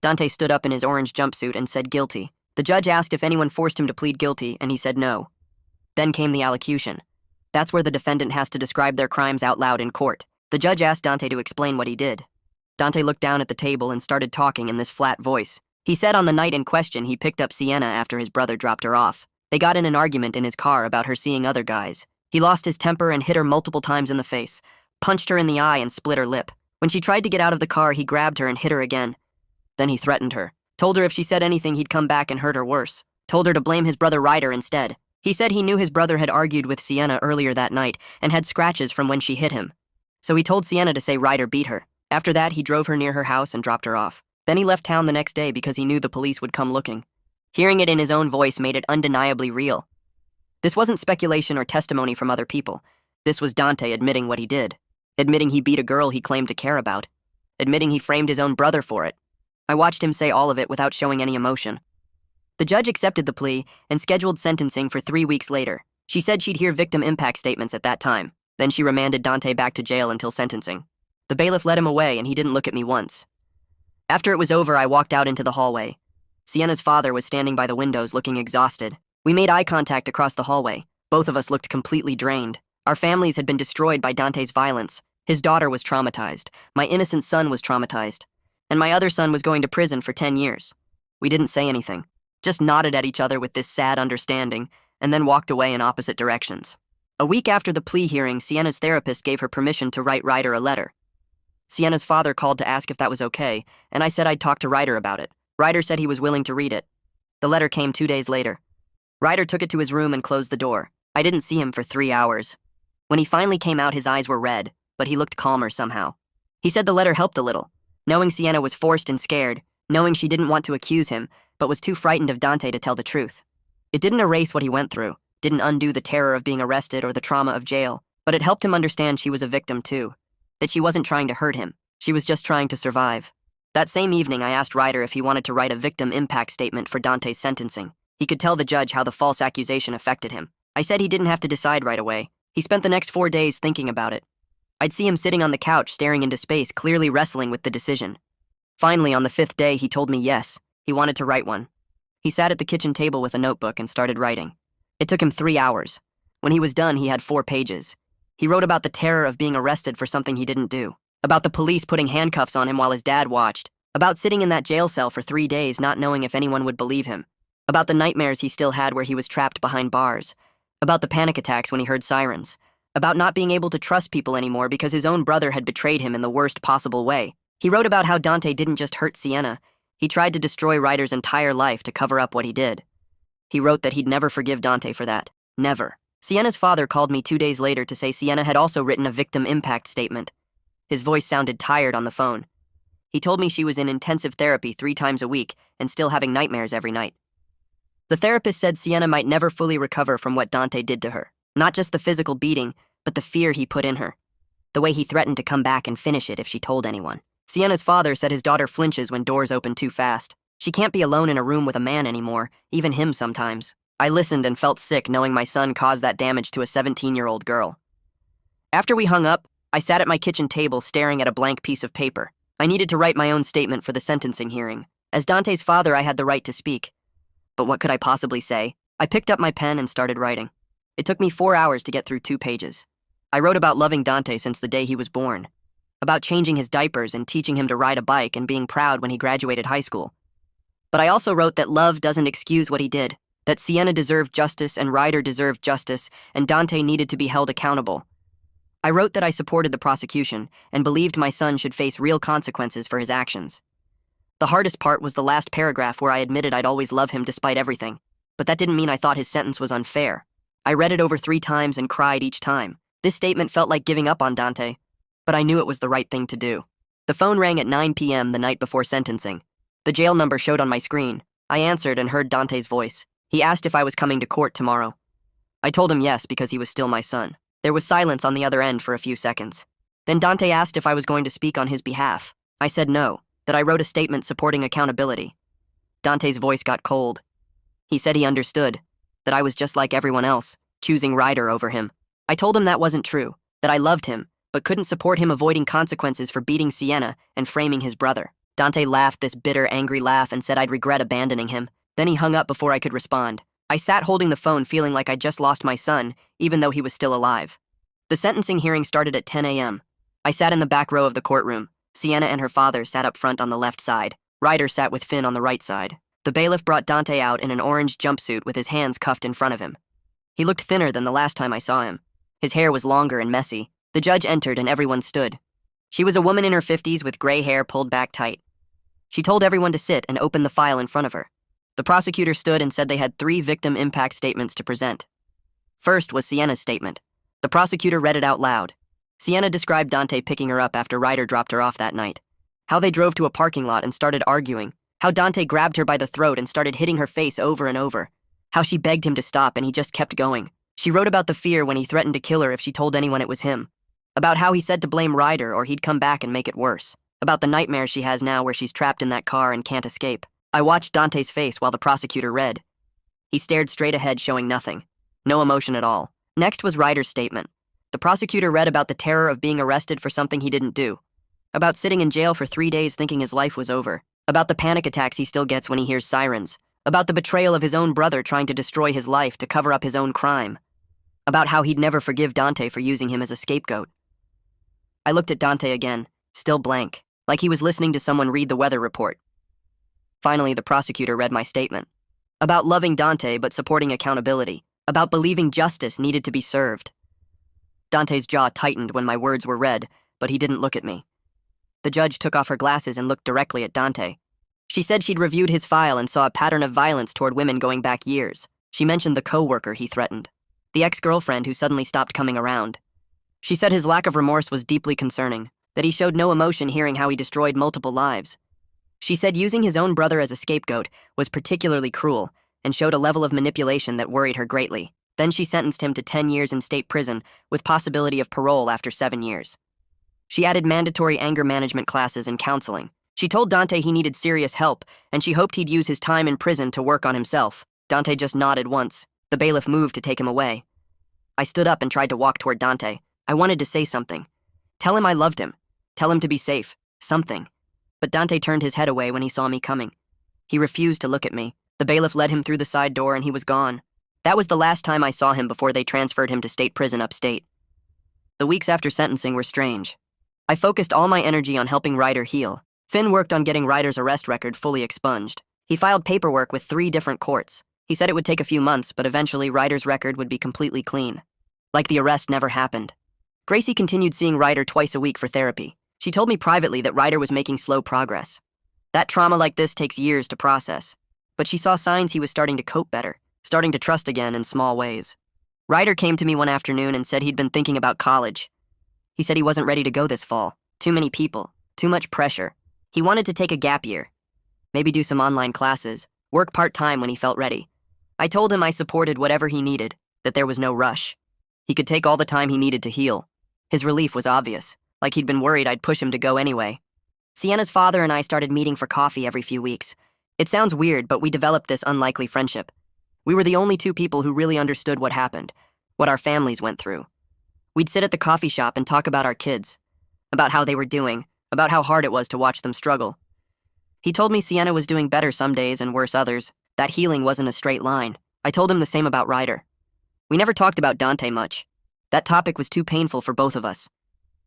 Dante stood up in his orange jumpsuit and said guilty. The judge asked if anyone forced him to plead guilty, and he said no. Then came the allocution. That's where the defendant has to describe their crimes out loud in court. The judge asked Dante to explain what he did. Dante looked down at the table and started talking in this flat voice. He said on the night in question he picked up Sienna after his brother dropped her off. They got in an argument in his car about her seeing other guys. He lost his temper and hit her multiple times in the face, punched her in the eye and split her lip. When she tried to get out of the car, he grabbed her and hit her again. Then he threatened her. Told her if she said anything, he'd come back and hurt her worse. Told her to blame his brother Ryder instead. He said he knew his brother had argued with Sienna earlier that night and had scratches from when she hit him. So he told Sienna to say Ryder beat her. After that, he drove her near her house and dropped her off. Then he left town the next day because he knew the police would come looking. Hearing it in his own voice made it undeniably real. This wasn't speculation or testimony from other people. This was Dante admitting what he did. Admitting he beat a girl he claimed to care about. Admitting he framed his own brother for it. I watched him say all of it without showing any emotion. The judge accepted the plea and scheduled sentencing for 3 weeks later. She said she'd hear victim impact statements at that time. Then she remanded Dante back to jail until sentencing. The bailiff led him away and he didn't look at me once. After it was over, I walked out into the hallway. Sienna's father was standing by the windows looking exhausted. We made eye contact across the hallway. Both of us looked completely drained. Our families had been destroyed by Dante's violence. His daughter was traumatized. My innocent son was traumatized. And my other son was going to prison for 10 years. We didn't say anything, just nodded at each other with this sad understanding, and then walked away in opposite directions. A week after the plea hearing, Sienna's therapist gave her permission to write Ryder a letter. Sienna's father called to ask if that was okay, and I said I'd talk to Ryder about it. Ryder said he was willing to read it. The letter came 2 days later. Ryder took it to his room and closed the door. I didn't see him for 3 hours. When he finally came out, his eyes were red, but he looked calmer somehow. He said the letter helped a little. Knowing Sienna was forced and scared, knowing she didn't want to accuse him, but was too frightened of Dante to tell the truth. It didn't erase what he went through, didn't undo the terror of being arrested or the trauma of jail, but it helped him understand she was a victim too. That she wasn't trying to hurt him, she was just trying to survive. That same evening, I asked Ryder if he wanted to write a victim impact statement for Dante's sentencing. He could tell the judge how the false accusation affected him. I said he didn't have to decide right away. He spent the next 4 days thinking about it. I'd see him sitting on the couch staring into space, clearly wrestling with the decision. Finally, on the 5th day, he told me yes, he wanted to write one. He sat at the kitchen table with a notebook and started writing. It took him 3 hours. When he was done, he had 4 pages. He wrote about the terror of being arrested for something he didn't do, about the police putting handcuffs on him while his dad watched, about sitting in that jail cell for 3 days not knowing if anyone would believe him, about the nightmares he still had where he was trapped behind bars, about the panic attacks when he heard sirens, about not being able to trust people anymore because his own brother had betrayed him in the worst possible way. He wrote about how Dante didn't just hurt Sienna, he tried to destroy Ryder's entire life to cover up what he did. He wrote that he'd never forgive Dante for that. Never. Sienna's father called me 2 days later to say Sienna had also written a victim impact statement. His voice sounded tired on the phone. He told me she was in intensive therapy 3 times a week and still having nightmares every night. The therapist said Sienna might never fully recover from what Dante did to her. Not just the physical beating, but the fear he put in her. The way he threatened to come back and finish it if she told anyone. Sienna's father said his daughter flinches when doors open too fast. She can't be alone in a room with a man anymore, even him sometimes. I listened and felt sick knowing my son caused that damage to a 17-year-old girl. After we hung up, I sat at my kitchen table staring at a blank piece of paper. I needed to write my own statement for the sentencing hearing. As Dante's father, I had the right to speak. But what could I possibly say? I picked up my pen and started writing. It took me 4 hours to get through 2 pages. I wrote about loving Dante since the day he was born, about changing his diapers and teaching him to ride a bike and being proud when he graduated high school. But I also wrote that love doesn't excuse what he did, that Sienna deserved justice and Ryder deserved justice, and Dante needed to be held accountable. I wrote that I supported the prosecution and believed my son should face real consequences for his actions. The hardest part was the last paragraph where I admitted I'd always love him despite everything, but that didn't mean I thought his sentence was unfair. I read it over 3 times and cried each time. This statement felt like giving up on Dante, but I knew it was the right thing to do. The phone rang at 9 p.m. the night before sentencing. The jail number showed on my screen. I answered and heard Dante's voice. He asked if I was coming to court tomorrow. I told him yes because he was still my son. There was silence on the other end for a few seconds. Then Dante asked if I was going to speak on his behalf. I said no, that I wrote a statement supporting accountability. Dante's voice got cold. He said he understood, that I was just like everyone else, choosing Ryder over him. I told him that wasn't true, that I loved him, but couldn't support him avoiding consequences for beating Sienna and framing his brother. Dante laughed this bitter, angry laugh and said I'd regret abandoning him. Then he hung up before I could respond. I sat holding the phone feeling like I'd just lost my son, even though he was still alive. The sentencing hearing started at 10 a.m. I sat in the back row of the courtroom. Sienna and her father sat up front on the left side. Ryder sat with Finn on the right side. The bailiff brought Dante out in an orange jumpsuit with his hands cuffed in front of him. He looked thinner than the last time I saw him. His hair was longer and messy. The judge entered and everyone stood. She was a woman in her 50s with gray hair pulled back tight. She told everyone to sit and opened the file in front of her. The prosecutor stood and said they had 3 victim impact statements to present. First was Sienna's statement. The prosecutor read it out loud. Sienna described Dante picking her up after Ryder dropped her off that night. How they drove to a parking lot and started arguing. How Dante grabbed her by the throat and started hitting her face over and over. How she begged him to stop and he just kept going. She wrote about the fear when he threatened to kill her if she told anyone it was him. About how he said to blame Ryder or he'd come back and make it worse. About the nightmare she has now where she's trapped in that car and can't escape. I watched Dante's face while the prosecutor read. He stared straight ahead, showing nothing. No emotion at all. Next was Ryder's statement. The prosecutor read about the terror of being arrested for something he didn't do. About sitting in jail for 3 days thinking his life was over. About the panic attacks he still gets when he hears sirens. About the betrayal of his own brother trying to destroy his life to cover up his own crime. About how he'd never forgive Dante for using him as a scapegoat. I looked at Dante again, still blank, like he was listening to someone read the weather report. Finally, the prosecutor read my statement. About loving Dante but supporting accountability. About believing justice needed to be served. Dante's jaw tightened when my words were read, but he didn't look at me. The judge took off her glasses and looked directly at Dante. She said she'd reviewed his file and saw a pattern of violence toward women going back years. She mentioned the co-worker he threatened. The ex-girlfriend who suddenly stopped coming around. She said his lack of remorse was deeply concerning, that he showed no emotion hearing how he destroyed multiple lives. She said using his own brother as a scapegoat was particularly cruel and showed a level of manipulation that worried her greatly. Then she sentenced him to 10 years in state prison with possibility of parole after 7 years. She added mandatory anger management classes and counseling. She told Dante he needed serious help, and she hoped he'd use his time in prison to work on himself. Dante just nodded once. The bailiff moved to take him away. I stood up and tried to walk toward Dante. I wanted to say something. Tell him I loved him. Tell him to be safe. Something. But Dante turned his head away when he saw me coming. He refused to look at me. The bailiff led him through the side door and he was gone. That was the last time I saw him before they transferred him to state prison upstate. The weeks after sentencing were strange. I focused all my energy on helping Ryder heal. Finn worked on getting Ryder's arrest record fully expunged. He filed paperwork with 3 different courts. He said it would take a few months, but eventually Ryder's record would be completely clean. Like the arrest never happened. Gracie continued seeing Ryder twice a week for therapy. She told me privately that Ryder was making slow progress. That trauma like this takes years to process. But she saw signs he was starting to cope better, starting to trust again in small ways. Ryder came to me one afternoon and said he'd been thinking about college. He said he wasn't ready to go this fall. Too many people. Too much pressure. He wanted to take a gap year. Maybe do some online classes. Work part-time when he felt ready. I told him I supported whatever he needed, that there was no rush. He could take all the time he needed to heal. His relief was obvious, like he'd been worried I'd push him to go anyway. Sienna's father and I started meeting for coffee every few weeks. It sounds weird, but we developed this unlikely friendship. We were the only 2 people who really understood what happened, what our families went through. We'd sit at the coffee shop and talk about our kids, about how they were doing, about how hard it was to watch them struggle. He told me Sienna was doing better some days and worse others, that healing wasn't a straight line. I told him the same about Ryder. We never talked about Dante much. That topic was too painful for both of us.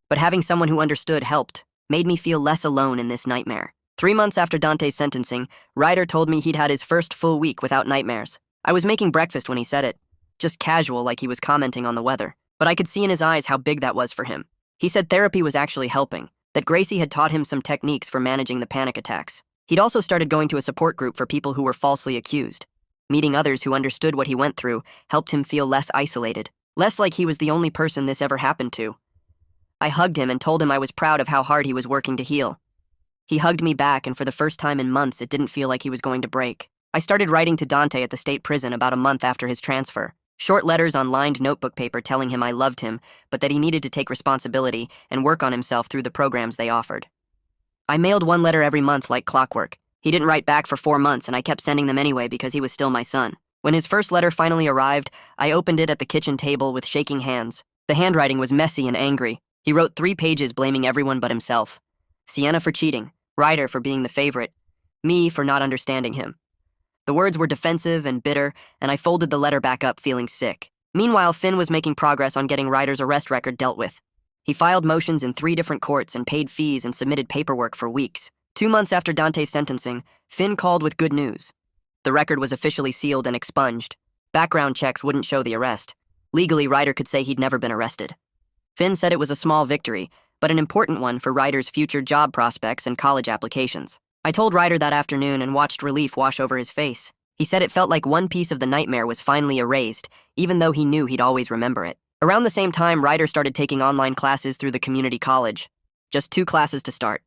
But having someone who understood helped, made me feel less alone in this nightmare. 3 months after Dante's sentencing, Ryder told me he'd had his first full week without nightmares. I was making breakfast when he said it, just casual like he was commenting on the weather. But I could see in his eyes how big that was for him. He said therapy was actually helping, that Gracie had taught him some techniques for managing the panic attacks. He'd also started going to a support group for people who were falsely accused. Meeting others who understood what he went through helped him feel less isolated, less like he was the only person this ever happened to. I hugged him and told him I was proud of how hard he was working to heal. He hugged me back, and for the first time in months, it didn't feel like he was going to break. I started writing to Dante at the state prison about a month after his transfer. Short letters on lined notebook paper telling him I loved him, but that he needed to take responsibility and work on himself through the programs they offered. I mailed 1 letter every month like clockwork. He didn't write back for 4 months, and I kept sending them anyway because he was still my son. When his first letter finally arrived, I opened it at the kitchen table with shaking hands. The handwriting was messy and angry. He wrote 3 pages blaming everyone but himself. Sienna for cheating, Ryder for being the favorite, me for not understanding him. The words were defensive and bitter, and I folded the letter back up feeling sick. Meanwhile, Finn was making progress on getting Ryder's arrest record dealt with. He filed motions in 3 different courts and paid fees and submitted paperwork for weeks. 2 months after Dante's sentencing, Finn called with good news. The record was officially sealed and expunged. Background checks wouldn't show the arrest. Legally, Ryder could say he'd never been arrested. Finn said it was a small victory, but an important one for Ryder's future job prospects and college applications. I told Ryder that afternoon and watched relief wash over his face. He said it felt like one piece of the nightmare was finally erased, even though he knew he'd always remember it. Around the same time, Ryder started taking online classes through the community college. Just 2 classes to start.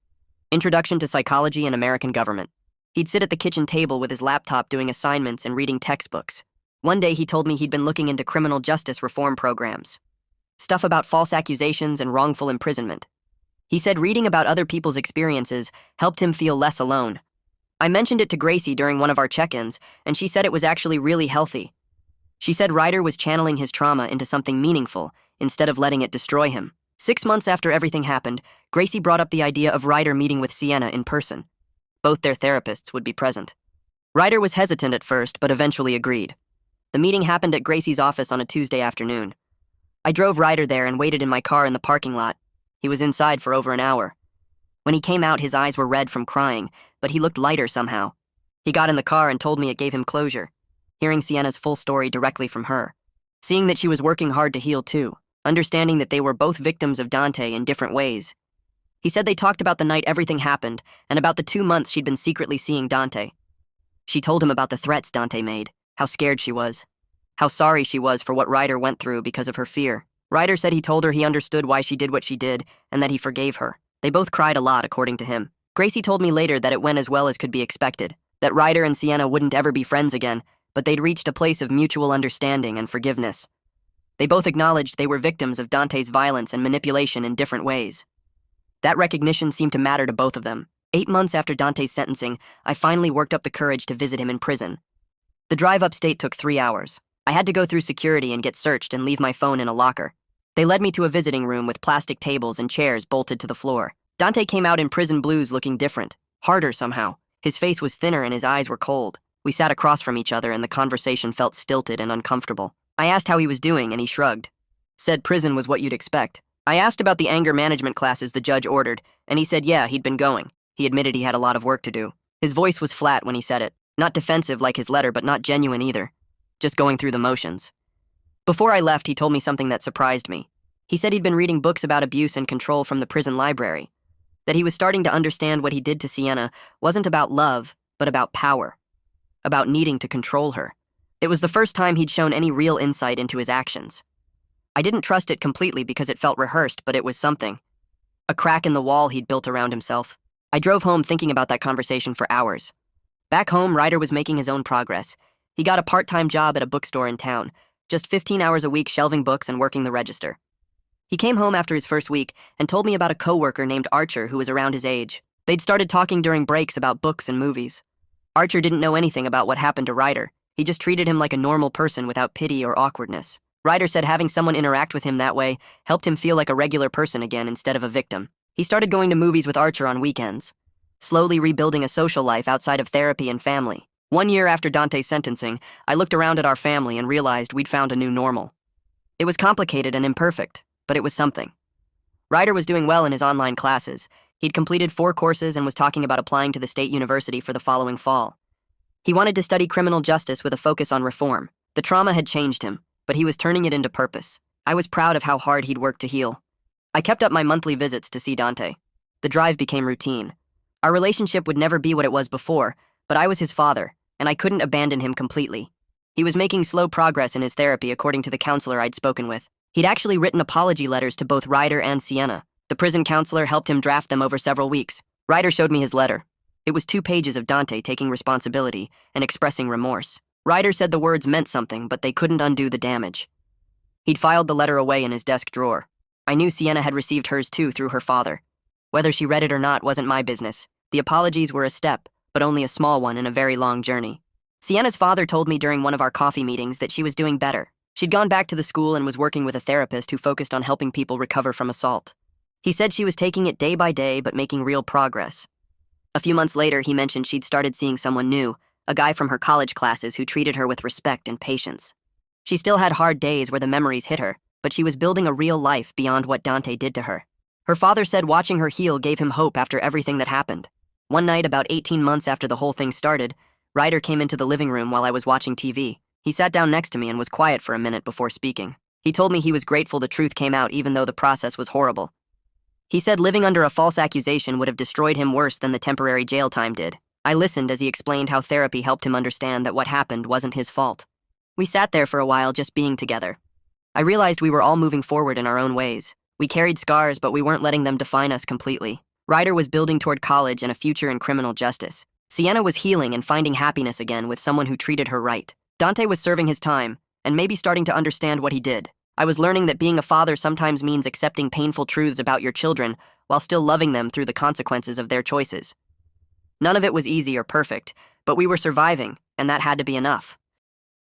Introduction to Psychology and American Government. He'd sit at the kitchen table with his laptop doing assignments and reading textbooks. One day he told me he'd been looking into criminal justice reform programs. Stuff about false accusations and wrongful imprisonment. He said reading about other people's experiences helped him feel less alone. I mentioned it to Gracie during one of our check-ins, and she said it was actually really healthy. She said Ryder was channeling his trauma into something meaningful instead of letting it destroy him. 6 months after everything happened, Gracie brought up the idea of Ryder meeting with Sienna in person. Both their therapists would be present. Ryder was hesitant at first, but eventually agreed. The meeting happened at Gracie's office on a Tuesday afternoon. I drove Ryder there and waited in my car in the parking lot. He was inside for over an hour. When he came out, his eyes were red from crying, but he looked lighter somehow. He got in the car and told me it gave him closure, hearing Sienna's full story directly from her. Seeing that she was working hard to heal too, understanding that they were both victims of Dante in different ways. He said they talked about the night everything happened and about the 2 months she'd been secretly seeing Dante. She told him about the threats Dante made, how scared she was, how sorry she was for what Ryder went through because of her fear. Ryder said he told her he understood why she did what she did and that he forgave her. They both cried a lot, according to him. Gracie told me later that it went as well as could be expected, that Ryder and Sienna wouldn't ever be friends again, but they'd reached a place of mutual understanding and forgiveness. They both acknowledged they were victims of Dante's violence and manipulation in different ways. That recognition seemed to matter to both of them. 8 months after Dante's sentencing, I finally worked up the courage to visit him in prison. The drive upstate took 3 hours. I had to go through security and get searched and leave my phone in a locker. They led me to a visiting room with plastic tables and chairs bolted to the floor. Dante came out in prison blues looking different, harder somehow. His face was thinner and his eyes were cold. We sat across from each other and the conversation felt stilted and uncomfortable. I asked how he was doing and he shrugged. Said prison was what you'd expect. I asked about the anger management classes the judge ordered, and he said yeah, he'd been going. He admitted he had a lot of work to do. His voice was flat when he said it. Not defensive like his letter, but not genuine either. Just going through the motions. Before I left, he told me something that surprised me. He said he'd been reading books about abuse and control from the prison library. That he was starting to understand what he did to Sienna wasn't about love, but about power. About needing to control her. It was the first time he'd shown any real insight into his actions. I didn't trust it completely because it felt rehearsed, but it was something. A crack in the wall he'd built around himself. I drove home thinking about that conversation for hours. Back home, Ryder was making his own progress. He got a part-time job at a bookstore in town, just 15 hours a week shelving books and working the register. He came home after his first week and told me about a coworker named Archer who was around his age. They'd started talking during breaks about books and movies. Archer didn't know anything about what happened to Ryder. He just treated him like a normal person without pity or awkwardness. Ryder said having someone interact with him that way helped him feel like a regular person again instead of a victim. He started going to movies with Archer on weekends, slowly rebuilding a social life outside of therapy and family. 1 year after Dante's sentencing, I looked around at our family and realized we'd found a new normal. It was complicated and imperfect, but it was something. Ryder was doing well in his online classes. He'd completed 4 courses and was talking about applying to the state university for the following fall. He wanted to study criminal justice with a focus on reform. The trauma had changed him, but he was turning it into purpose. I was proud of how hard he'd worked to heal. I kept up my monthly visits to see Dante. The drive became routine. Our relationship would never be what it was before, but I was his father, and I couldn't abandon him completely. He was making slow progress in his therapy according to the counselor I'd spoken with. He'd actually written apology letters to both Ryder and Sienna. The prison counselor helped him draft them over several weeks. Ryder showed me his letter. It was 2 pages of Dante taking responsibility and expressing remorse. Ryder said the words meant something, but they couldn't undo the damage. He'd filed the letter away in his desk drawer. I knew Sienna had received hers too through her father. Whether she read it or not wasn't my business. The apologies were a step, but only a small one in a very long journey. Sienna's father told me during one of our coffee meetings that she was doing better. She'd gone back to the school and was working with a therapist who focused on helping people recover from assault. He said she was taking it day by day but making real progress. A few months later, he mentioned she'd started seeing someone new, a guy from her college classes who treated her with respect and patience. She still had hard days where the memories hit her, but she was building a real life beyond what Dante did to her. Her father said watching her heal gave him hope after everything that happened. One night, about 18 months after the whole thing started, Ryder came into the living room while I was watching TV. He sat down next to me and was quiet for a minute before speaking. He told me he was grateful the truth came out even though the process was horrible. He said living under a false accusation would have destroyed him worse than the temporary jail time did. I listened as he explained how therapy helped him understand that what happened wasn't his fault. We sat there for a while just being together. I realized we were all moving forward in our own ways. We carried scars, but we weren't letting them define us completely. Ryder was building toward college and a future in criminal justice. Sienna was healing and finding happiness again with someone who treated her right. Dante was serving his time, and maybe starting to understand what he did. I was learning that being a father sometimes means accepting painful truths about your children while still loving them through the consequences of their choices. None of it was easy or perfect, but we were surviving, and that had to be enough.